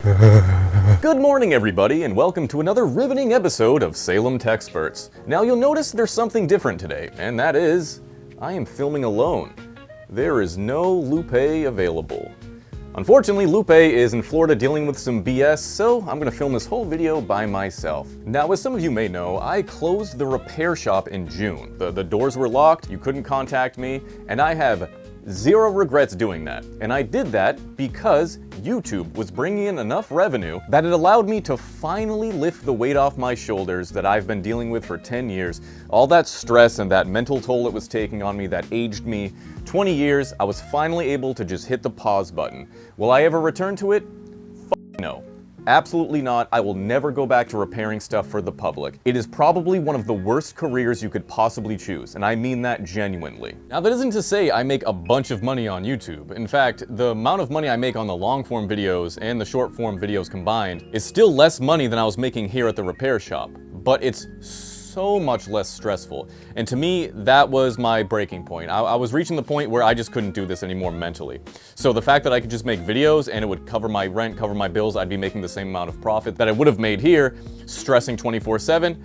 Good morning, everybody, and welcome to another riveting episode of Salem Techsperts. Now, you'll notice there's something different today, and that is, I am filming alone. There is no Lupe available. Unfortunately, Lupe is in Florida dealing with some BS, so I'm gonna film this whole video by myself. Now, as some of you may know, I closed the repair shop in June. The doors were locked, you couldn't contact me, and I have zero regrets doing that. And I did that because YouTube was bringing in enough revenue that it allowed me to finally lift the weight off my shoulders that I've been dealing with for 10 years. All that stress and that mental toll it was taking on me that aged me 20 years, I was finally able to just hit the pause button. Will I ever return to it? No. Absolutely not. I will never go back to repairing stuff for the public. It is probably one of the worst careers you could possibly choose, and I mean that genuinely. Now, that isn't to say I make a bunch of money on YouTube. In fact, the amount of money I make on the long-form videos and the short-form videos combined is still less money than I was making here at the repair shop, but it's so much less stressful. And to me, that was my breaking point. I was reaching the point where I just couldn't do this anymore mentally. So the fact that I could just make videos and it would cover my rent, cover my bills, I'd be making the same amount of profit that I would have made here, stressing 24/7,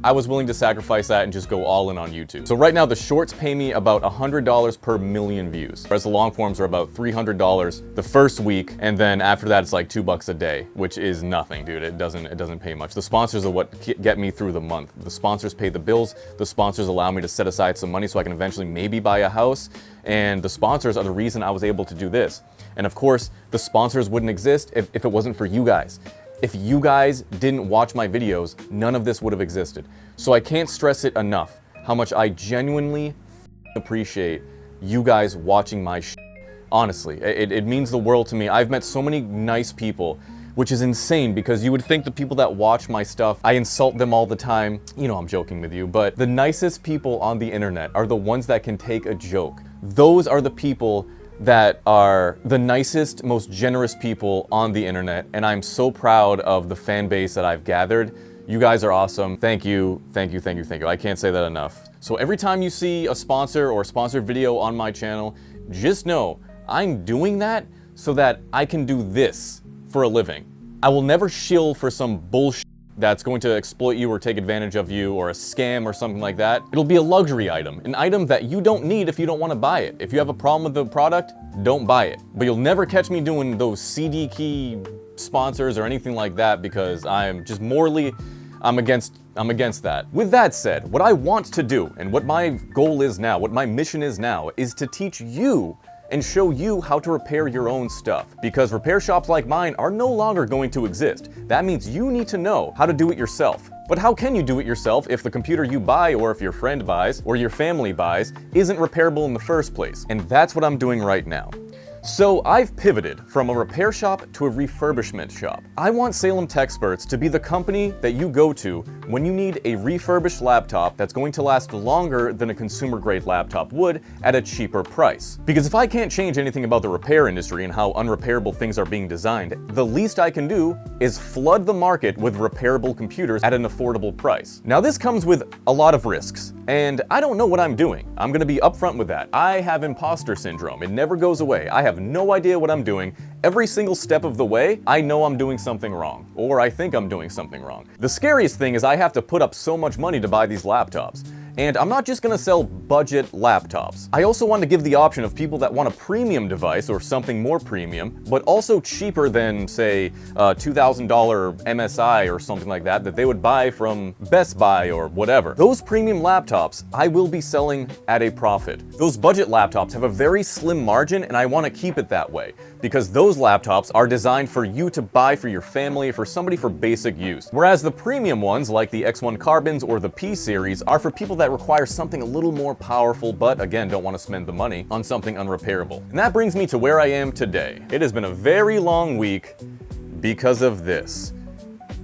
I was willing to sacrifice that and just go all in on YouTube. So right now, the shorts pay me about $100 per million views, whereas the long forms are about $300 the first week, and then after that, it's like $2 a day, which is nothing, dude. It doesn't pay much. The sponsors are what get me through the month. The sponsors pay the bills. The sponsors allow me to set aside some money so I can eventually maybe buy a house, and the sponsors are the reason I was able to do this. And of course, the sponsors wouldn't exist if it wasn't for you guys. If you guys didn't watch my videos, none of this would have existed. So I can't stress it enough how much I genuinely appreciate you guys watching my shit. Honestly, it means the world to me. I've met so many nice people, which is insane because you would think the people that watch my stuff, I insult them all the time. You know I'm joking with you, but the nicest people on the internet are the ones that can take a joke. Those are the people that are the nicest, most generous people on the internet, and I'm so proud of the fan base that I've gathered. You guys are awesome. Thank you, thank you, thank you, thank you. I can't say that enough. So every time you see a sponsor or a sponsored video on my channel, just know I'm doing that so that I can do this for a living. I will never shill for some bullshit that's going to exploit you or take advantage of you, or a scam or something like that. It'll be a luxury item, an item that you don't need if you don't want to buy it. If you have a problem with the product, don't buy it. But you'll never catch me doing those CD key sponsors or anything like that because I'm just morally, I'm against that. With that said, what I want to do and what my goal is now, what my mission is now, is to teach you and show you how to repair your own stuff. Because repair shops like mine are no longer going to exist. That means you need to know how to do it yourself. But how can you do it yourself if the computer you buy, or if your friend buys, or your family buys, isn't repairable in the first place? And that's what I'm doing right now. So I've pivoted from a repair shop to a refurbishment shop. I want Salem Techsperts to be the company that you go to when you need a refurbished laptop that's going to last longer than a consumer-grade laptop would at a cheaper price. Because if I can't change anything about the repair industry and how unrepairable things are being designed, the least I can do is flood the market with repairable computers at an affordable price. Now, this comes with a lot of risks, and I don't know what I'm doing. I'm gonna be upfront with that. I have imposter syndrome. It never goes away. I have no idea what I'm doing. Every single step of the way, I know I'm doing something wrong, or I think I'm doing something wrong. The scariest thing is I have to put up so much money to buy these laptops. And I'm not just gonna sell budget laptops. I also want to give the option of people that want a premium device or something more premium, but also cheaper than, say, a $2,000 MSI or something like that they would buy from Best Buy or whatever. Those premium laptops I will be selling at a profit. Those budget laptops have a very slim margin, and I want to keep it that way because those laptops are designed for you to buy for your family, for somebody for basic use. Whereas the premium ones, like the X1 Carbons or the P series, are for people that require something a little more powerful, but again, don't want to spend the money on something unrepairable. And that brings me to where I am today. It has been a very long week because of this.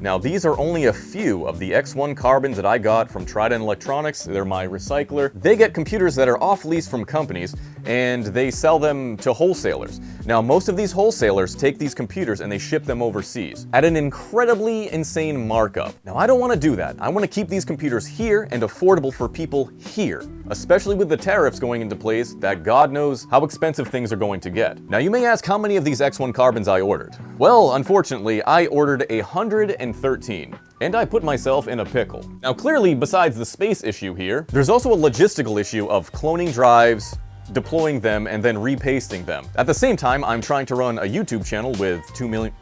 Now, these are only a few of the X1 Carbons that I got from Trident Electronics. They're my recycler. They get computers that are off lease from companies, and they sell them to wholesalers. Now, most of these wholesalers take these computers and they ship them overseas at an incredibly insane markup. Now, I don't want to do that. I want to keep these computers here and affordable for people here, especially with the tariffs going into place that God knows how expensive things are going to get. Now, you may ask how many of these X1 carbons I ordered. Well, unfortunately, I ordered 113. And I put myself in a pickle. Now, clearly, besides the space issue here, there's also a logistical issue of cloning drives, deploying them, and then repasting them. At the same time, I'm trying to run a YouTube channel with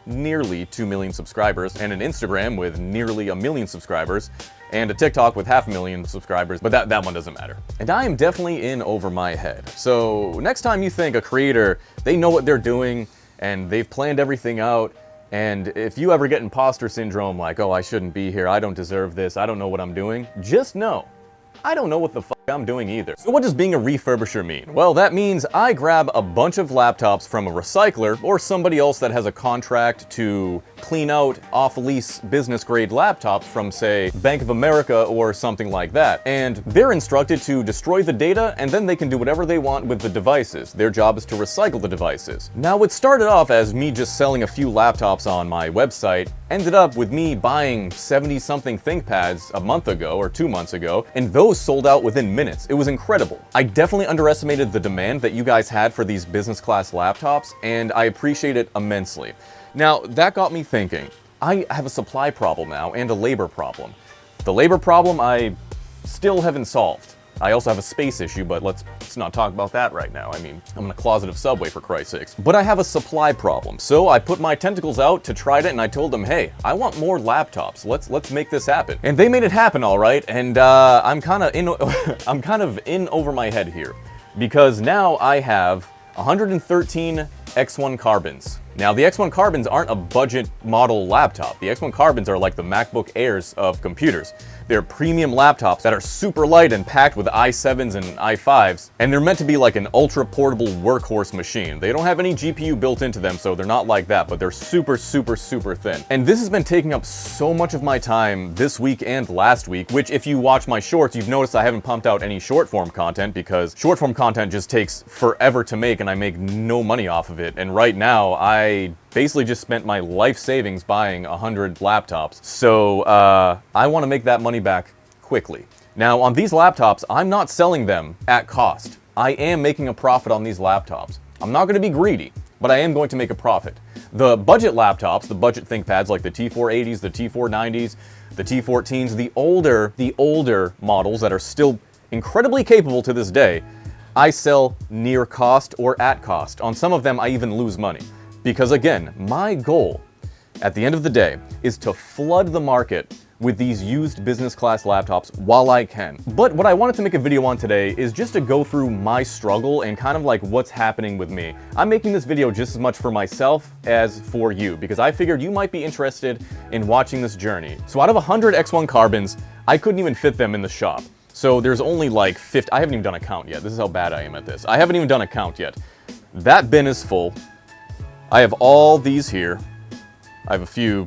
nearly 2 million subscribers, and an Instagram with nearly 1 million subscribers, and a TikTok with 500,000 subscribers, but that one doesn't matter. And I am definitely in over my head. So next time you think a creator, they know what they're doing, and they've planned everything out, and if you ever get imposter syndrome, like, oh, I shouldn't be here, I don't deserve this, I don't know what I'm doing, just know, I don't know what the fuck I'm doing either. So what does being a refurbisher mean? Well, that means I grab a bunch of laptops from a recycler or somebody else that has a contract to clean out off-lease business-grade laptops from, say, Bank of America or something like that. And they're instructed to destroy the data, and then they can do whatever they want with the devices. Their job is to recycle the devices. Now, it started off as me just selling a few laptops on my website, ended up with me buying 70-something ThinkPads a month ago or 2 months ago, and those sold out within minutes. It was incredible. I definitely underestimated the demand that you guys had for these business class laptops, and I appreciate it immensely. Now, that got me thinking. I have a supply problem now and a labor problem. The labor problem I still haven't solved. I also have a space issue, but let's not talk about that right now. I mean, I'm in a closet of Subway, for Christ's sakes. But I have a supply problem, so I put my tentacles out to try it, and I told them, hey, I want more laptops. Let's make this happen. And they made it happen, all right. And I'm kind of in over my head here, because now I have 113 X1 carbons. Now, the X1 carbons aren't a budget model laptop. The X1 carbons are like the MacBook Airs of computers. They're premium laptops that are super light and packed with i7s and i5s, and they're meant to be like an ultra portable workhorse machine. They don't have any GPU built into them, so they're not like that, but they're super, super, super thin. And this has been taking up so much of my time this week and last week, which if you watch my shorts, you've noticed I haven't pumped out any short form content because short form content just takes forever to make and I make no money off of it. And right now, I basically just spent my life savings buying 100 laptops. So I want to make that money back quickly. Now, on these laptops, I'm not selling them at cost. I am making a profit on these laptops. I'm not going to be greedy, but I am going to make a profit. The budget laptops, the budget ThinkPads like the T480s, the T490s, the T14s, the older models that are still incredibly capable to this day, I sell near cost or at cost. On some of them, I even lose money. Because again, my goal at the end of the day is to flood the market with these used business class laptops while I can. But what I wanted to make a video on today is just to go through my struggle and kind of like what's happening with me. I'm making this video just as much for myself as for you because I figured you might be interested in watching this journey. So out of 100 X1 carbons, I couldn't even fit them in the shop. So there's only like 50, I haven't even done a count yet. This is how bad I am at this. I haven't even done a count yet. That bin is full. I have all these here. I have a few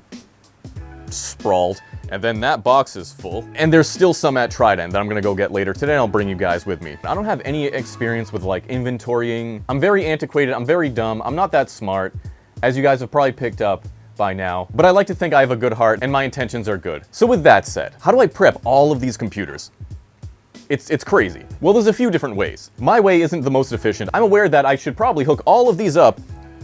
sprawled, and then that box is full. And there's still some at Trident that I'm gonna go get later today, and I'll bring you guys with me. I don't have any experience with like inventorying. I'm very antiquated, I'm very dumb, I'm not that smart, as you guys have probably picked up by now, but I like to think I have a good heart and my intentions are good. So with that said, how do I prep all of these computers? It's crazy. Well, there's a few different ways. My way isn't the most efficient. I'm aware that I should probably hook all of these up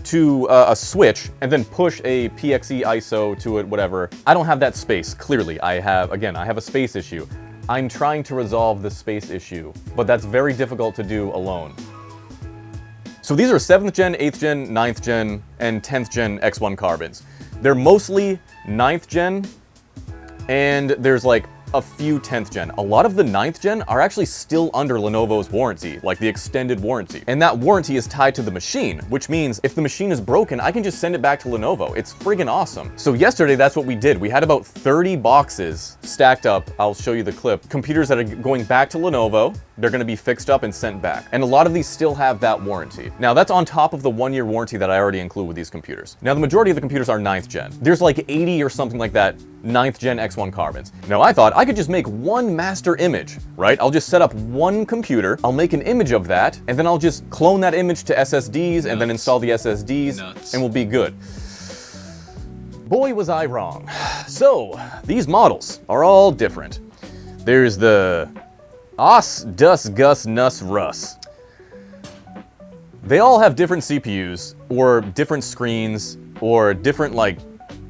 to a switch and then push a PXE ISO to it, whatever. I don't have that space, clearly. I have a space issue. I'm trying to resolve the space issue, but that's very difficult to do alone. So these are 7th gen, 8th gen, 9th gen, and 10th gen X1 carbons. They're mostly 9th gen, and there's like a few 10th gen. A lot of the 9th gen are actually still under Lenovo's warranty, like the extended warranty. And that warranty is tied to the machine, which means if the machine is broken, I can just send it back to Lenovo. It's friggin' awesome. So yesterday, that's what we did. We had about 30 boxes stacked up. I'll show you the clip. Computers that are going back to Lenovo, they're gonna be fixed up and sent back. And a lot of these still have that warranty. Now that's on top of the 1-year warranty that I already include with these computers. Now the majority of the computers are 9th gen. There's like 80 or something like that 9th gen X1 carbons. Now I thought I could just make one master image, right? I'll just set up one computer, I'll make an image of that, and then I'll just clone that image to SSDs and then install the SSDs and we'll be good. Boy, was I wrong. So, these models are all different. There's the Os, Dus, Gus, Nus, Rus. They all have different CPUs, or different screens, or different, like,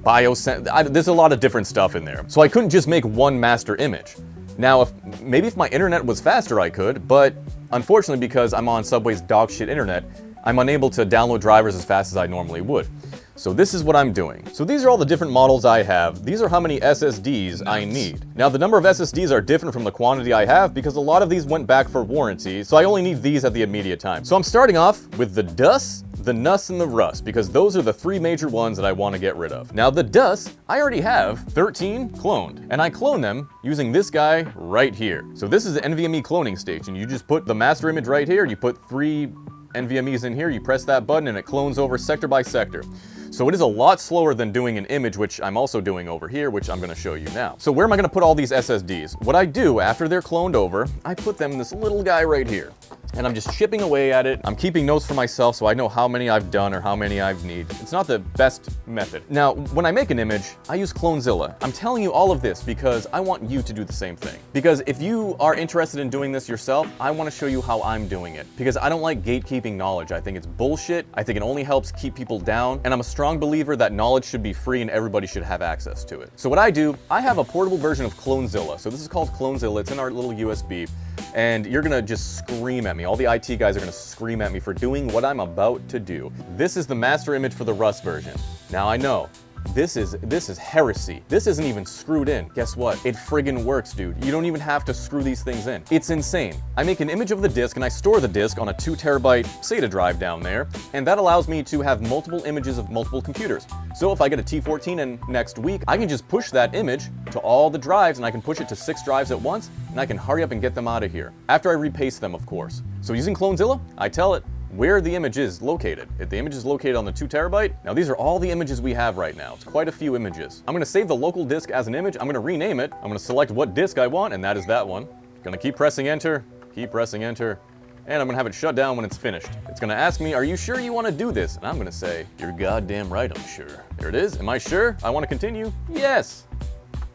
BIOS. There's a lot of different stuff in there. So I couldn't just make one master image. Now, maybe if my internet was faster, I could, but unfortunately, because I'm on Subway's dog shit internet, I'm unable to download drivers as fast as I normally would. So this is what I'm doing. So these are all the different models I have. These are how many SSDs I need. Now the number of SSDs are different from the quantity I have because a lot of these went back for warranty, so I only need these at the immediate time. So I'm starting off with the Dus, the Nus, and the Rus, because those are the three major ones that I want to get rid of. Now the Dus, I already have 13 cloned, and I clone them using this guy right here. So this is an NVMe cloning station. You just put the master image right here, you put 3 NVMEs in here, you press that button, and it clones over sector by sector. So it is a lot slower than doing an image, which I'm also doing over here, which I'm gonna show you now. So where am I gonna put all these SSDs? What I do after they're cloned over, I put them in this little guy right here. And I'm just chipping away at it. I'm keeping notes for myself so I know how many I've done or how many I've need. It's not the best method. Now, when I make an image, I use Clonezilla. I'm telling you all of this because I want you to do the same thing. Because if you are interested in doing this yourself, I want to show you how I'm doing it. Because I don't like gatekeeping knowledge. I think it's bullshit. I think it only helps keep people down. And I'm a strong believer that knowledge should be free and everybody should have access to it. So what I do, I have a portable version of Clonezilla. So this is called Clonezilla. It's in our little USB. And you're gonna just scream at me. All the IT guys are gonna scream at me for doing what I'm about to do. This is the master image for the Rust version. Now I know, this is heresy. This isn't even screwed in. Guess what? It friggin' works, dude. You don't even have to screw these things in. It's insane. I make an image of the disk and I store the disk on a 2 terabyte SATA drive down there, and that allows me to have multiple images of multiple computers. So if I get a T14 in next week, I can just push that image to all the drives and I can push it to 6 drives at once, and I can hurry up and get them out of here. After I repaste them, of course. So using Clonezilla, I tell it where the image is located. If the image is located on the 2 terabyte, now these are all the images we have right now. It's quite a few images. I'm gonna save the local disk as an image. I'm gonna rename it. I'm gonna select what disk I want, and that is that one. Gonna keep pressing enter, and I'm gonna have it shut down when it's finished. It's gonna ask me, are you sure you wanna do this? And I'm gonna say, you're goddamn right, I'm sure. There it is. Am I sure? I wanna continue? Yes.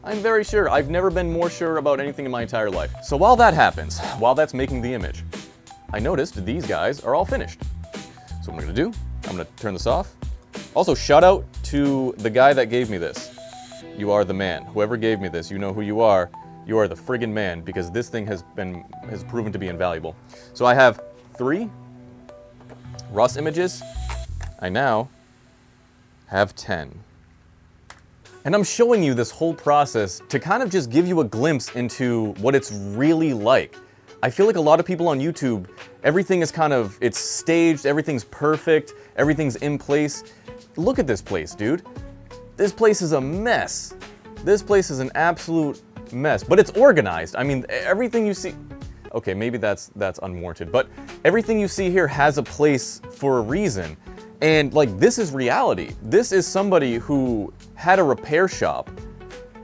I'm very sure. I've never been more sure about anything in my entire life. So while that happens, while that's making the image, I noticed these guys are all finished. So what I'm gonna do, I'm gonna turn this off. Also, shout out to the guy that gave me this. You are the man. Whoever gave me this, you know who you are. You are the friggin' man, because this thing has proven to be invaluable. So I have 3 Rust images. I now have 10. And I'm showing you this whole process to kind of just give you a glimpse into what it's really like. I feel like a lot of people on YouTube, everything is it's staged, everything's perfect, everything's in place. Look at this place, dude. This place is a mess. This place is an absolute mess, but it's organized. I mean, everything you see, okay, maybe that's unwarranted, but everything you see here has a place for a reason. And like, this is reality. This is somebody who had a repair shop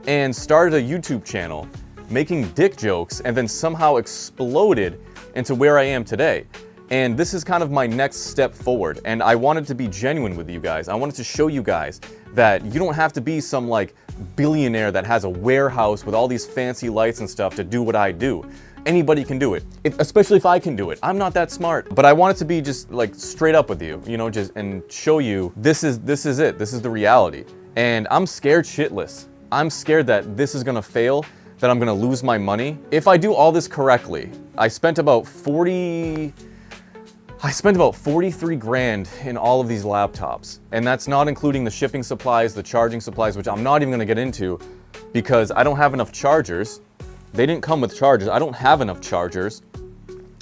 and started a YouTube channel making dick jokes and then somehow exploded into where I am today. And this is kind of my next step forward. And I wanted to be genuine with you guys. I wanted to show you guys that you don't have to be some like billionaire that has a warehouse with all these fancy lights and stuff to do what I do. Anybody can do it, especially if I can do it. I'm not that smart, but I wanted to be just like straight up with you, you know, and show you this is it. This is the reality. And I'm scared shitless. I'm scared that this is gonna fail, that I'm gonna lose my money. If I do all this correctly, I spent about 43 grand in all of these laptops. And that's not including the shipping supplies, the charging supplies, which I'm not even gonna get into because I don't have enough chargers. They didn't come with chargers. I don't have enough chargers.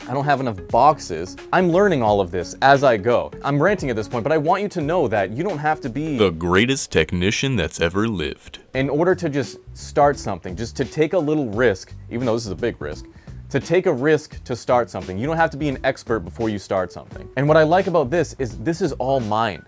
I don't have enough boxes. I'm learning all of this as I go. I'm ranting at this point, but I want you to know that you don't have to be the greatest technician that's ever lived. In order to just start something, just to take a little risk, even though this is a big risk, to take a risk to start something. You don't have to be an expert before you start something. And what I like about this is all mine.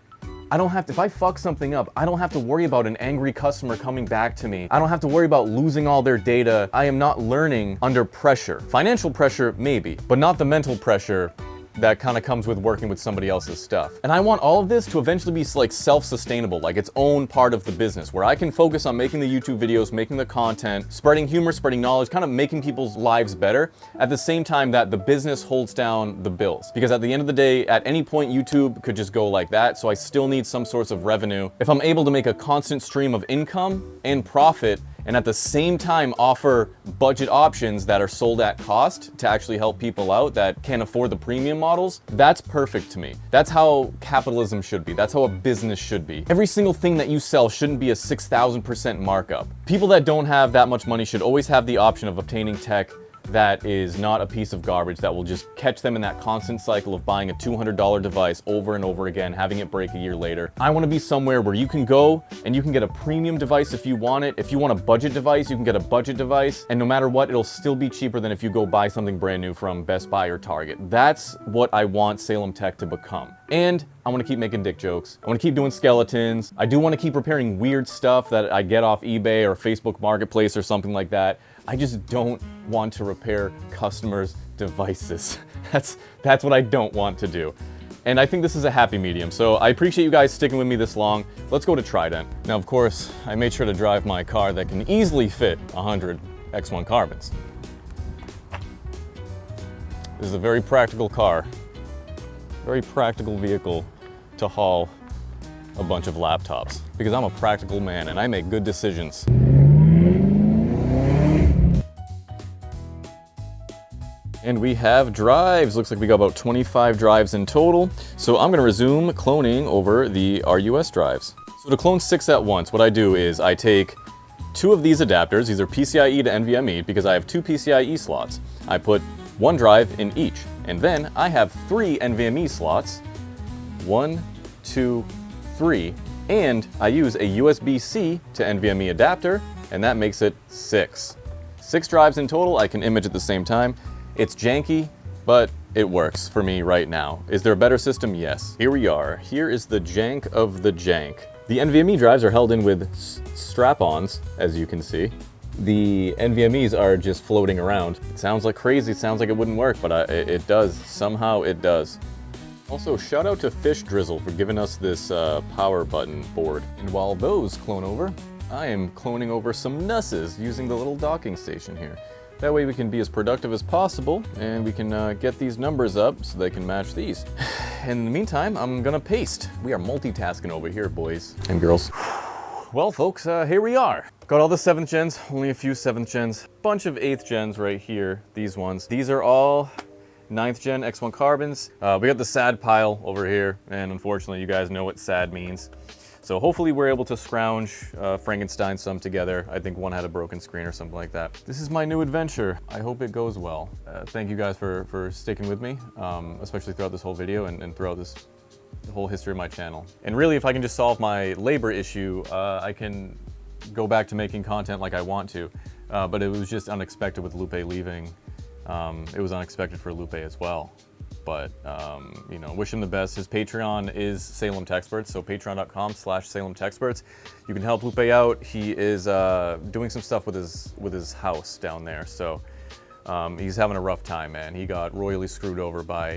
I don't have to, if I fuck something up, I don't have to worry about an angry customer coming back to me. I don't have to worry about losing all their data. I am not learning under pressure. Financial pressure, maybe, but not the mental pressure that kind of comes with working with somebody else's stuff. And I want all of this to eventually be like self-sustainable, like its own part of the business, where I can focus on making the YouTube videos, making the content, spreading humor, spreading knowledge, kind of making people's lives better, at the same time that the business holds down the bills. Because at the end of the day, at any point, YouTube could just go like that, so I still need some source of revenue. If I'm able to make a constant stream of income and profit, and at the same time offer budget options that are sold at cost to actually help people out that can't afford the premium models, that's perfect to me. That's how capitalism should be. That's how a business should be. Every single thing that you sell shouldn't be a 6,000% markup. People that don't have that much money should always have the option of obtaining tech that is not a piece of garbage that will just catch them in that constant cycle of buying a $200 device over and over again, having it break a year later. I want to be somewhere where you can go and you can get a premium device if you want it. If you want a budget device, you can get a budget device, and no matter what, it'll still be cheaper than if you go buy something brand new from Best Buy or Target. That's what I want Salem Tech to become. And I want to keep making dick jokes. I want to keep doing skeletons. I do want to keep repairing weird stuff that I get off eBay or Facebook Marketplace or something like that. I just don't want to repair customers' devices. That's what I don't want to do. And I think this is a happy medium. So I appreciate you guys sticking with me this long. Let's go to Trident. Now, of course, I made sure to drive my car that can easily fit 100 X1 carbons. This is a very practical car. Very practical vehicle to haul a bunch of laptops. Because I'm a practical man and I make good decisions. And we have drives. Looks like we got about 25 drives in total. So I'm gonna resume cloning over the RUS drives. So to clone 6 at once, what I do is I take 2 of these adapters. These are PCIe to NVMe because I have 2 PCIe slots. I put 1 drive in each. And then I have 3 NVMe slots. 1, 2, 3. And I use a USB-C to NVMe adapter, and that makes it 6. 6 drives in total. I can image at the same time. It's janky, but it works for me right now. Is there a better system? Yes. Here we are. Here is the jank of the jank. The NVMe drives are held in with strap-ons, as you can see. The NVMEs are just floating around. It sounds like crazy, it sounds like it wouldn't work, but it does. Somehow it does. Also, shout out to Fish Drizzle for giving us this power button board. And while those clone over, I am cloning over some nusses using the little docking station here. That way we can be as productive as possible and we can get these numbers up so they can match these. In the meantime, I'm gonna paste. We are multitasking over here, boys and girls. Well, folks, here we are. Got all the 7th gens, only a few 7th gens, bunch of 8th gens right here, these ones. These are all 9th gen X1 carbons. We got the sad pile over here, and unfortunately you guys know what sad means. So hopefully we're able to scrounge Frankenstein some together. I think one had a broken screen or something like that. This is my new adventure. I hope it goes well. Thank you guys for sticking with me, especially throughout this whole video and throughout the whole history of my channel. And really, if I can just solve my labor issue, I can go back to making content like I want to. But it was just unexpected with Lupe leaving. It was unexpected for Lupe as well. But, you know, wish him the best. His Patreon is Salem Techsperts, so patreon.com/Salem Techsperts. You can help Lupe out. He is doing some stuff with his house down there, so he's having a rough time, man. He got royally screwed over by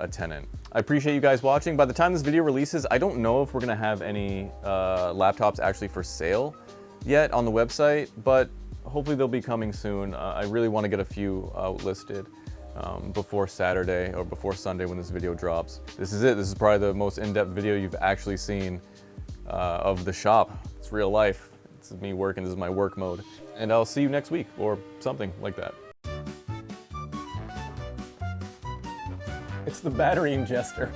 a tenant. I appreciate you guys watching. By the time this video releases, I don't know if we're gonna have any laptops actually for sale yet on the website, but hopefully they'll be coming soon. I really want to get a few outlisted before Saturday or before Sunday when this video drops. This is it. This is probably the most in-depth video you've actually seen of the shop. It's real life. It's me working. This is my work mode. And I'll see you next week or something like that. It's the battery ingester.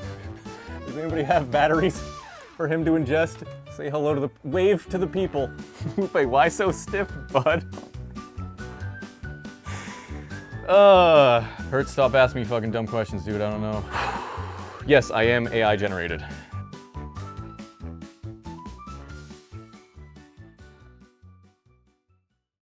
Does anybody have batteries for him to ingest? Say hello to wave to the people. Lupe, why so stiff, bud? Hurt, stop asking me fucking dumb questions, dude. I don't know. Yes, I am AI generated.